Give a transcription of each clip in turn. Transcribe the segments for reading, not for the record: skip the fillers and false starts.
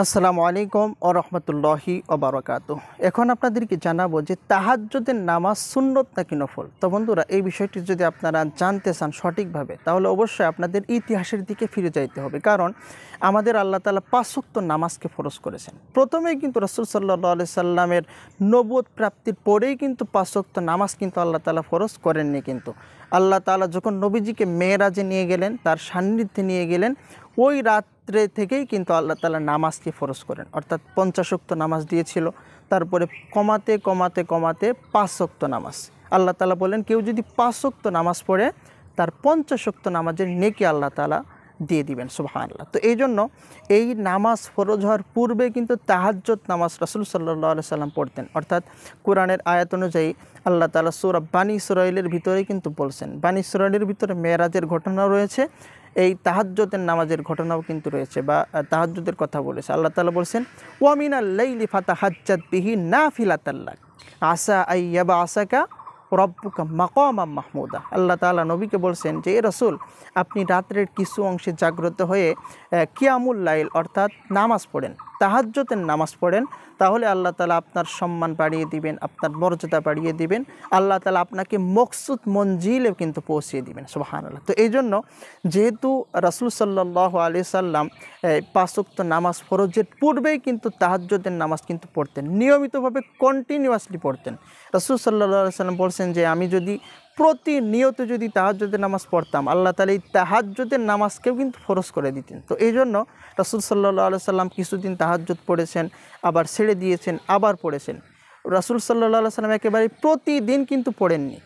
আসসালামু আলাইকুম ও রহমতুল্লাহি ওবারাকাতুহু। এখন আপনাদেরকে জানাবো যে তাহাজ্জুদের নামাজ সুন্নত নাকি নফল। তো বন্ধুরা, এই বিষয়টি যদি আপনারা জানতে চান সঠিকভাবে, তাহলে অবশ্যই আপনাদের ইতিহাসের দিকে ফিরে যাইতে হবে। কারণ আমাদের আল্লাহ তাআলা ৫ ওয়াক্ত নামাজকে ফরজ করেছেন। প্রথমেই কিন্তু রাসূল সাল্লাল্লাহু আলাইহি সাল্লামের নবুয়ত প্রাপ্তির পরেই কিন্তু ৫ ওয়াক্ত নামাজ কিন্তু আল্লাহ তাআলা ফরজ করেননি। কিন্তু আল্লাহ তাআলা যখন নবীজিকে মেরাজে নিয়ে গেলেন, তার সান্নিধ্যে নিয়ে গেলেন, ওই রাত্রে থেকেই কিন্তু আল্লাহ তাআলা নামাজকে ফরজ করেন, অর্থাৎ ৫০ ওয়াক্ত নামাজ দিয়েছিল। তারপরে কমাতে কমাতে কমাতে ৫ ওয়াক্ত নামাজ। আল্লাহ তাআলা বলেন, কেউ যদি ৫ ওয়াক্ত নামাজ পড়ে তার ৫০ ওয়াক্ত নামাজের নেকি আল্লাহ তাআলা দিয়ে দিবেন। সুবহানাল্লাহ। তো এই জন্য এই নামাজ ফরজ হওয়ার পূর্বে কিন্তু তাহাজ্জুদ নামাজ রাসূল সাল্লাল্লাহু আলাইহি সাল্লাম পড়তেন। অর্থাৎ কোরআনের আয়াত অনুযায়ী আল্লাহ তাআলা সূরা বানী ইসরাঈলের ভিতরেই কিন্তু বলছেন। বানী ইসরাঈলের ভিতরে মেরাজের ঘটনা রয়েছে, এই তাহাজ্জুদের নামাজের ঘটনাও কিন্তু রয়েছে, বা তাহাজ্জুদের কথা বলেছে। আল্লাহ তাআলা বলছেন, ওয়া মিনাল লাইলি ফাতাহাজ্জাদ বিহি নাফিলাতাল লাক আসা আইয়াবআসাকা রব্বুকা মাকামাম মাহমুদা। আল্লাহ তাআলা নবীকে বলছেন যে, এ রাসূল, আপনি রাত্রের কিছু অংশে জাগ্রত হয়ে কিয়ামুল লাইল অর্থাৎ নামাজ পড়েন, তাহাজ্জুদের নামাজ পড়েন, তাহলে আল্লাহ তাআলা আপনার সম্মান বাড়িয়ে দিবেন, আপনার মর্যাদা বাড়িয়ে দিবেন। আল্লাহ তাআলা আপনাকে মকসুদ মঞ্জিলে কিন্তু পৌঁছিয়ে দিবেন। সুবহানাল্লাহ। তো এই জন্য যেহেতু রাসূল সাল্লাল্লাহু আলাইহি সাল্লাম ৫ ওয়াক্ত নামাজ ফরজের পূর্বেই কিন্তু তাহাজ্জুদের নামাজ কিন্তু পড়তেন, নিয়মিতভাবে কন্টিনিউয়াসলি পড়তেন। রাসূল সাল্লাল্লাহু আলাইহি সাল্লাম বলছেন যে, আমি যদি প্রতিনিয়ত যদি তাহাজ্জুদের নামাজ পড়তাম, আল্লাহ তাআলা এই তাহাজ্জুদের নামাজকেও কিন্তু ফরজ করে দিতেন। তো এই জন্য রাসূল সাল্লাল্লাহু আলাইহি সাল্লাম কিছুদিন তাহাজ্জুদ পড়েছেন, আবার ছেড়ে দিয়েছেন, আবার পড়েছেন। রাসূল সাল্লাল্লাহু আলাইহি সাল্লাম একেবারে প্রতিদিন কিন্তু পড়েননি।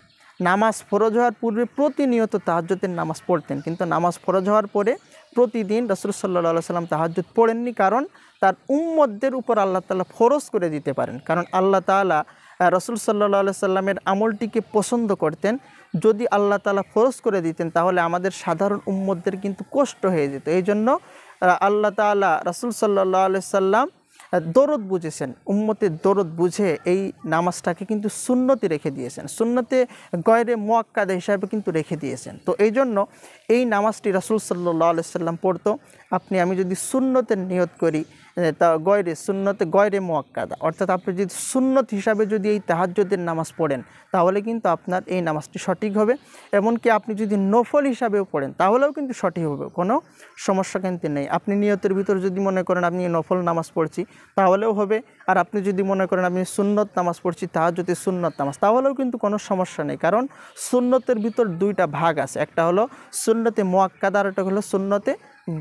নামাজ ফরজ হওয়ার পূর্বে প্রতিনিয়ত তাহাজ্জুদের নামাজ পড়তেন, কিন্তু নামাজ ফরজ হওয়ার পরে প্রতিদিন রাসূল সাল্লাল্লাহু আলাইহি সাল্লাম তাহাজ্জুদ পড়েননি। কারণ তার উম্মতদের উপর আল্লাহ তাআলা ফরজ করে দিতে পারেন। কারণ আল্লাহ তাআলা রাসূল সাল্লাল্লাহু আলাইহি সাল্লামের আমলটিকে পছন্দ করতেন। যদি আল্লাহ তাআলা ফরজ করে দিতেন, তাহলে আমাদের সাধারণ উম্মতদের কিন্তু কষ্ট হয়ে যেত। এই জন্য আল্লাহ তাআলা রাসূল সাল্লাল্লাহু আলাইহি সাল্লাম দরদ বুঝেছেন, উম্মতের দরদ বুঝে এই নামাজটাকে কিন্তু সুন্নতে রেখে দিয়েছেন, সুন্নতে গয়রে মুআক্কাদা হিসাবে কিন্তু রেখে দিয়েছেন। তো এই জন্য এই নামাজটি রাসূল সাল্লাল্লাহু আলাইহি সাল্লাম পড়তো। আমি যদি সুন্নতের নিয়ত করি, তা সুন্নতে গয়রে মুআক্কাদা, অর্থাৎ আপনি যদি সুন্নত হিসাবে যদি এই তাহাজ্জুদের নামাজ পড়েন, তাহলে কিন্তু আপনার এই নামাজটি সঠিক হবে। এমনকি আপনি যদি নফল হিসাবেও পড়েন, তাহলেও কিন্তু সঠিক হবে, কোনো সমস্যা কিন্তু নেই। আপনি নিয়তের ভিতর যদি মনে করেন আপনি নফল নামাজ পড়ছি, তাহলেও হবে। আর আপনি যদি মনে করেন আমি সুন্নত নামাজ পড়ছি, তাহাজ্জুদের সুন্নত নামাজ, তাহলেও কিন্তু কোনো সমস্যা নেই। কারণ সুন্নতের ভিতর দুইটা ভাগ আছে, একটা হলো সুন্নতে মুআক্কাদা, আর একটা হলো সুন্নতে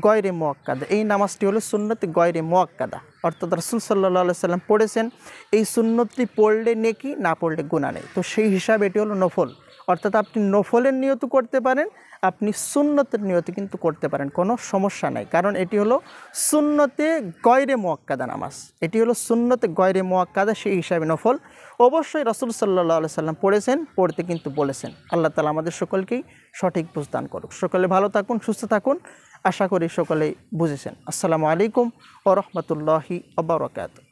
গয়রে মুআক্কাদা। এই নামাজটি হলো সুন্নতে গয়রে মুআক্কাদা, অর্থাৎ রাসূল সাল্লাল্লাহু আলাইহি সাল্লাম পড়েছেন এই সুন্নতটি পড়লে নেকি, না পড়লে গুনাহ নেই। তো সেই হিসাবে এটি হলো নফল, অর্থাৎ আপনি নফলের নিয়ত করতে পারেন, আপনি সুন্নতের নিয়ত কিন্তু করতে পারেন, কোনো সমস্যা নাই। কারণ এটি হলো সুন্নতে গয়রে মুআক্কাদা নামাজ, এটি হলো সুন্নতে গয়রে মুআক্কাদা, সেই হিসাবে নফল। অবশ্যই রাসূল সাল্লাল্লাহু আলাইহি সাল্লাম পড়েছেন, পড়তে কিন্তু বলেছেন। আল্লাহ তাআলা আমাদের সকলকেই সঠিক বুঝ দান করুক। সকলে ভালো থাকুন, সুস্থ থাকুন, আশা করি সকলেই বুঝেছেন। আসসালামু আলাইকুম ওয়া রাহমাতুল্লাহি ওয়া বারাকাতুহু।